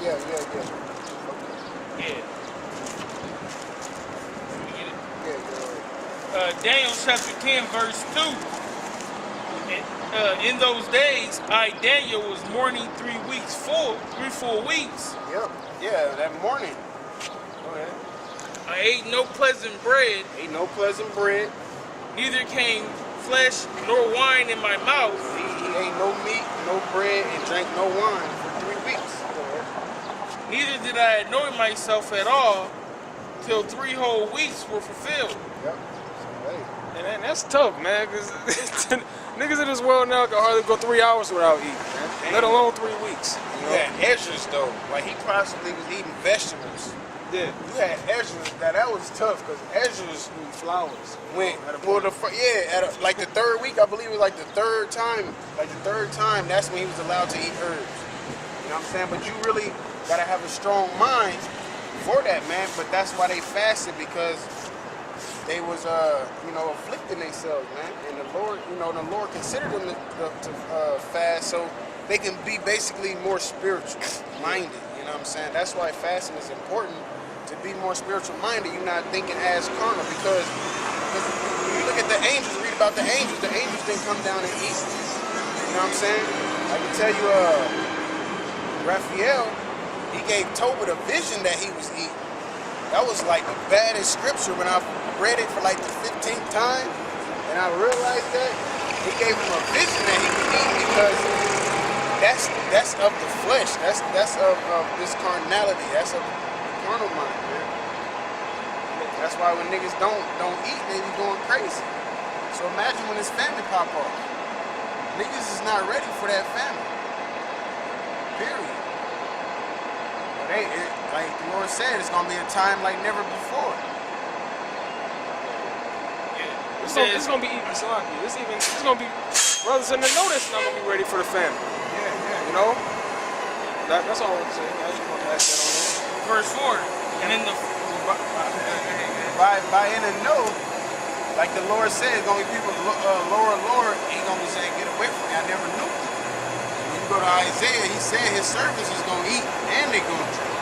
Yeah. Yeah. Yeah. Daniel chapter 10, verse 2. In those days, I, Daniel, was mourning 3 full weeks. Yep. Yeah, that morning. Go ahead. I ate no pleasant bread, Ain't no pleasant bread. neither came flesh nor wine in my mouth. He ate no meat, no bread, and drank no wine for 3 weeks. Go ahead. Neither did I anoint myself at all till 3 whole weeks were fulfilled. Yep. So, hey. And that's tough, man, because niggas in this world now can hardly go 3 hours without eating, man. Let alone 3 weeks. You know? Yeah, Ezra's though. Like he possibly was eating vegetables. Yeah. You had Ezra's. That was tough because Ezra's Flowers. went well like the 3rd week. I believe it was like the 3rd time. Like the 3rd time, that's when he was allowed to eat herbs. You know what I'm saying? But you really gotta have a strong mind for that, man. But that's why they fasted, because they was afflicting themselves, man. And the Lord considered them to fast so they can be basically more spiritual minded. You know what I'm saying? That's why fasting is important, to be more spiritual minded. You're not thinking as carnal, because when you look at the angels, read about the angels didn't come down and eat. You know what I'm saying? I can tell you, Raphael, he gave Tobit a vision that he was eating. That was like the baddest scripture when I read it for like the 15th time, and I realized that he gave him a vision that he could eat, because that's of the flesh. That's of this carnality. That's of the carnal mind, man. That's why when niggas don't eat, they be going crazy. So imagine when this famine pop off. Niggas is not ready for that famine. Period. But like the Lord said, it's gonna be a time like never before. It's gonna be even sloppy. It's gonna be brothers in the know that's not gonna be ready for the family. Yeah. You know? That's all I'm saying. I just want to pass that on. Verse 4. And in the By in the know, like the Lord said, it's gonna be people, Lord, ain't gonna be saying, get away from me, I never knew. When you go to Isaiah, he said his servants is gonna eat and they gonna drink.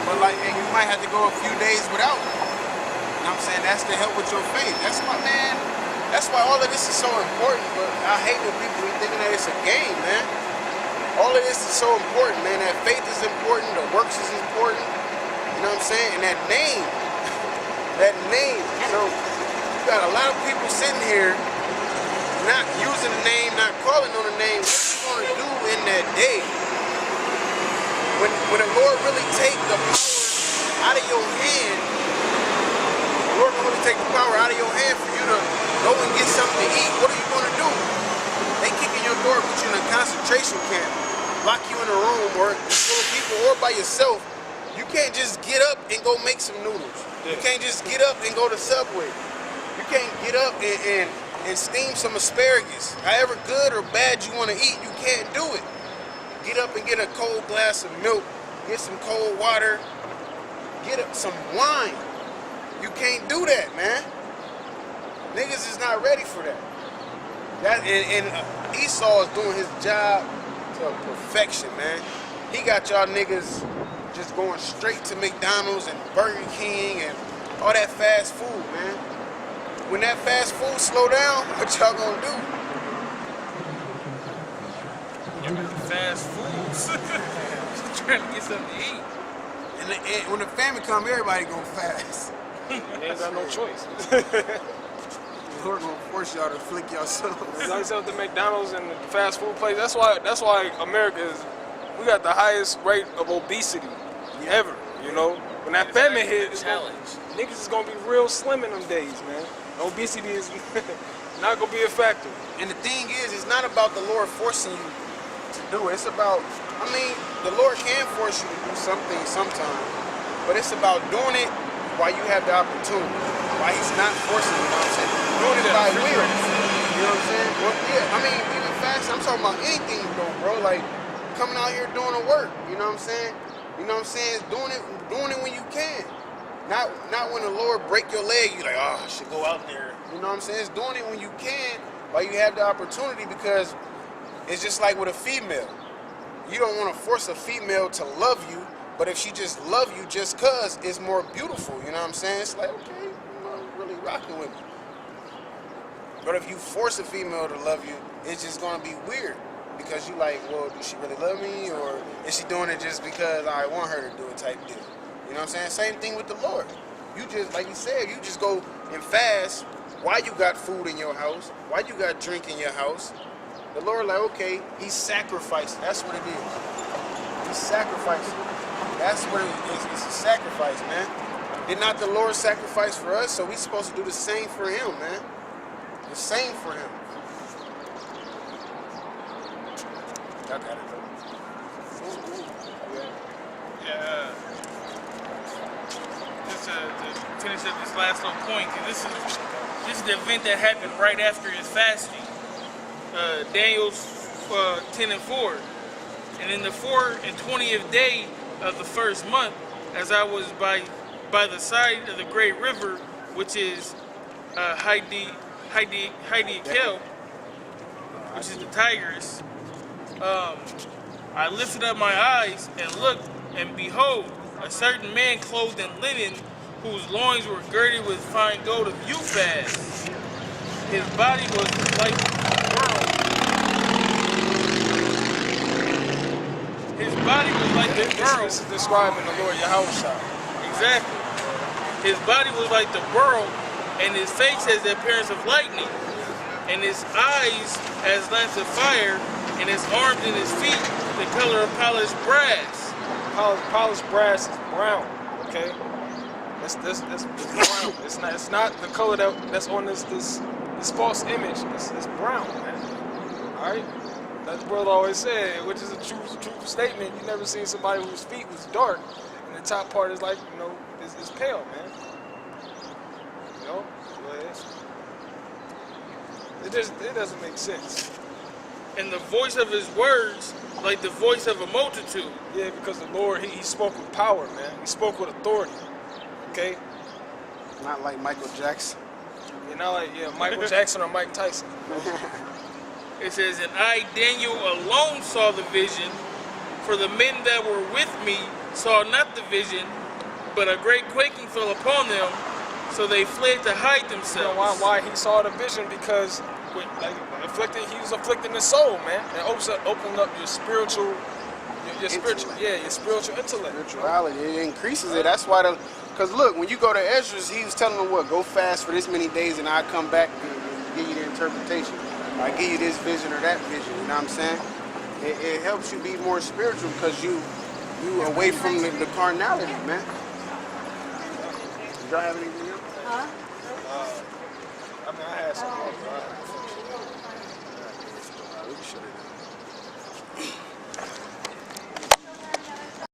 But and you might have to go a few days without. You know what I'm saying? That's to help with your faith. That's why all of this is so important, but I hate when people be thinking that it's a game, man. All of this is so important, man. That faith is important, the works is important. You know what I'm saying? And that name. So you got a lot of people sitting here not using the name, not calling on the name. What you gonna do in that day? When the Lord really take the power out of your hand, the Lord will really take the power out of your hand for you to go and get something to eat. What are you gonna do? They kick in your door, put you in a concentration camp, lock you in a room or full of people or by yourself. You can't just get up and go make some noodles. You can't just get up and go to Subway. You can't get up and steam some asparagus. However good or bad you want to eat, you can't do it. Get up and get a cold glass of milk, get some cold water, get some wine. You can't do that, man. Niggas is not ready for that. Esau is doing his job to perfection, man. He got y'all niggas just going straight to McDonald's and Burger King and all that fast food, man. When that fast food slow down, what y'all gonna do? fast foods. Trying to get something to eat. And when the famine come, everybody gonna fast. They ain't got no choice. Lord gonna force y'all to flick yourselves. Like I said, the McDonald's and the fast food place. That's why America is. We got the highest rate of obesity ever. You know, when that famine hit, niggas is gonna be real slim in them days, man. Obesity is not gonna be a factor. And the thing is, it's not about the Lord forcing you to do it. It's about, I mean, the Lord can force you to do something sometimes, but it's about doing it while you have the opportunity. While He's not forcing you, you know what I'm saying? Doing it by will. You know what I'm saying? Well, yeah, I mean, even fast, I'm talking about anything though, bro. Like, coming out here doing the work, you know what I'm saying? You know what I'm saying? It's doing it when you can. Not when the Lord break your leg, you like, oh, I should go out there. You know what I'm saying? It's doing it when you can while you have the opportunity, because it's just like with a female. you don't want to force a female to love you, but if she just love you just cause it's more beautiful, you know what I'm saying? It's like, okay, you're not really rocking with me. But if you force a female to love you, it's just gonna be weird. Because you like, well, does she really love me? Or is she doing it just because I want her to do it type deal? You know what I'm saying? Same thing with the Lord. You just, like you said, you just go and fast while you got food in your house, while you got drink in your house. The Lord like, okay, he sacrificed. That's what it is. He sacrificed. That's what it is. It's a sacrifice, man. Did not the Lord sacrifice for us? So we supposed to do the same for him, man. The same for him. I got it, though. Yeah. Just to finish up this last little point, 'cause this is the event that happened right after his fasting. Daniel's 10:4, and in the 24th day of the first month, as I was by the side of the great river, which is Hydekel, which is the Tigris. I lifted up my eyes and looked, and behold, a certain man clothed in linen, whose loins were girded with fine gold of Uphaz. His body was like the world. His body was like the world. This is describing the Lord Yahushua. Exactly. His body was like the world, and his face has the appearance of lightning, and his eyes as lamps of fire, and his arms and his feet the color of polished brass. Polished brass is brown. Okay, that's brown. It's not the color that's on this false image. It's brown, man. All right, that's what I always said, which is a true statement. You never seen somebody whose feet was dark, and the top part is like, you know, is pale, man. You know, it doesn't make sense. And the voice of his words like the voice of a multitude. Yeah, because the Lord, he spoke with power, man. He spoke with authority. Okay? Not like Michael Jackson. You're not like, Michael Jackson or Mike Tyson. It says, and I, Daniel, alone saw the vision, for the men that were with me saw not the vision, but a great quaking fell upon them, so they fled to hide themselves. You know why he saw the vision? Because he was afflicting the soul, man. And opening up your spiritual, your spiritual intellect. Spirituality, it increases it. That's why because look, when you go to Esdras, he was telling them what, go fast for this many days and I come back and give you the interpretation. I give you this vision or that vision, you know what I'm saying? It helps you be more spiritual because you away from the carnality, man. Did y'all have anything else? Huh?